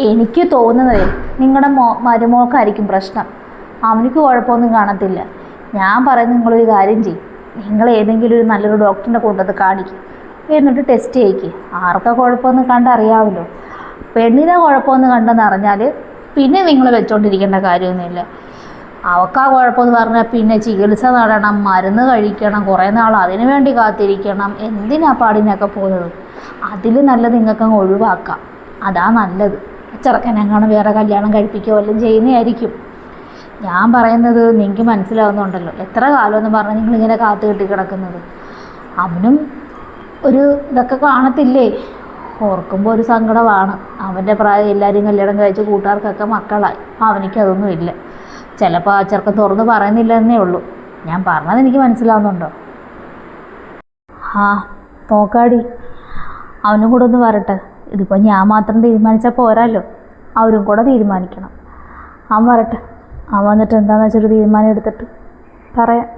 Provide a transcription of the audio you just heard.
എനിക്ക് തോന്നുന്നത് നിങ്ങളുടെ മരുമോൾക്കായിരിക്കും പ്രശ്നം. അവനിക്ക് കുഴപ്പമൊന്നും കാണത്തില്ല. ഞാൻ പറയുന്നത് നിങ്ങളൊരു കാര്യം ചെയ്യും, നിങ്ങൾ ഏതെങ്കിലും ഒരു നല്ലൊരു ഡോക്ടറിനെ കൊണ്ടുവന്ന് കാണിക്കും, എന്നിട്ട് ടെസ്റ്റ് ചെയ്യിക്കുക. ആർക്കാ കുഴപ്പമൊന്നും കണ്ടറിയാമല്ലോ. പെണ്ണിനെ കുഴപ്പമൊന്നും കണ്ടെന്ന് അറിഞ്ഞാൽ പിന്നെ നിങ്ങൾ വെച്ചോണ്ടിരിക്കേണ്ട കാര്യമൊന്നുമില്ല. അവക്കാ കുഴപ്പമെന്ന് പറഞ്ഞാൽ പിന്നെ ചികിത്സ നടണം, മരുന്ന് കഴിക്കണം, കുറേ നാൾ അതിനു വേണ്ടി കാത്തിരിക്കണം. എന്തിനാ പാടിനൊക്കെ പോകുന്നത്? അതിൽ നല്ലത് നിങ്ങൾക്കങ്ങ് ഒഴിവാക്കാം. അതാ നല്ലത്. ചെറുക്കനെങ്ങാനും വേറെ കല്യാണം കഴിപ്പിക്കുകയോ വല്ലതും ചെയ്യുന്നതായിരിക്കും. ഞാൻ പറയുന്നത് നിങ്ങൾക്ക് മനസ്സിലാവുന്നുണ്ടല്ലോ. എത്ര കാലമെന്ന് പറഞ്ഞാൽ നിങ്ങളിങ്ങനെ കാത്തു കെട്ടി കിടക്കുന്നത്. അവനും ഒരു ഇതൊക്കെ കാണത്തില്ലേ? ഓർക്കുമ്പോൾ ഒരു സങ്കടമാണ്. അവൻ്റെ പ്രായം എല്ലാവരും കല്യാണം കഴിച്ച് കൂട്ടുകാർക്കൊക്കെ മക്കളായി. അവനിക്കതൊന്നും ഇല്ല. ചിലപ്പോൾ ആ ചെറുക്കൻ തുറന്ന് പറയുന്നില്ല എന്നേ ഉള്ളൂ. ഞാൻ പറഞ്ഞത് എനിക്ക് മനസ്സിലാവുന്നുണ്ടോ? ആ നോക്കാടി, അവനും കൂടെ ഒന്ന് വരട്ടെ. ഇതിപ്പോൾ ഞാൻ മാത്രം തീരുമാനിച്ചാൽ പോരാല്ലോ, അവരും കൂടെ തീരുമാനിക്കണം. അവൻ വരട്ടെ. അവൻ വന്നിട്ട് എന്താണെന്ന് വെച്ചൊരു തീരുമാനം എടുത്തിട്ട് പറയാം.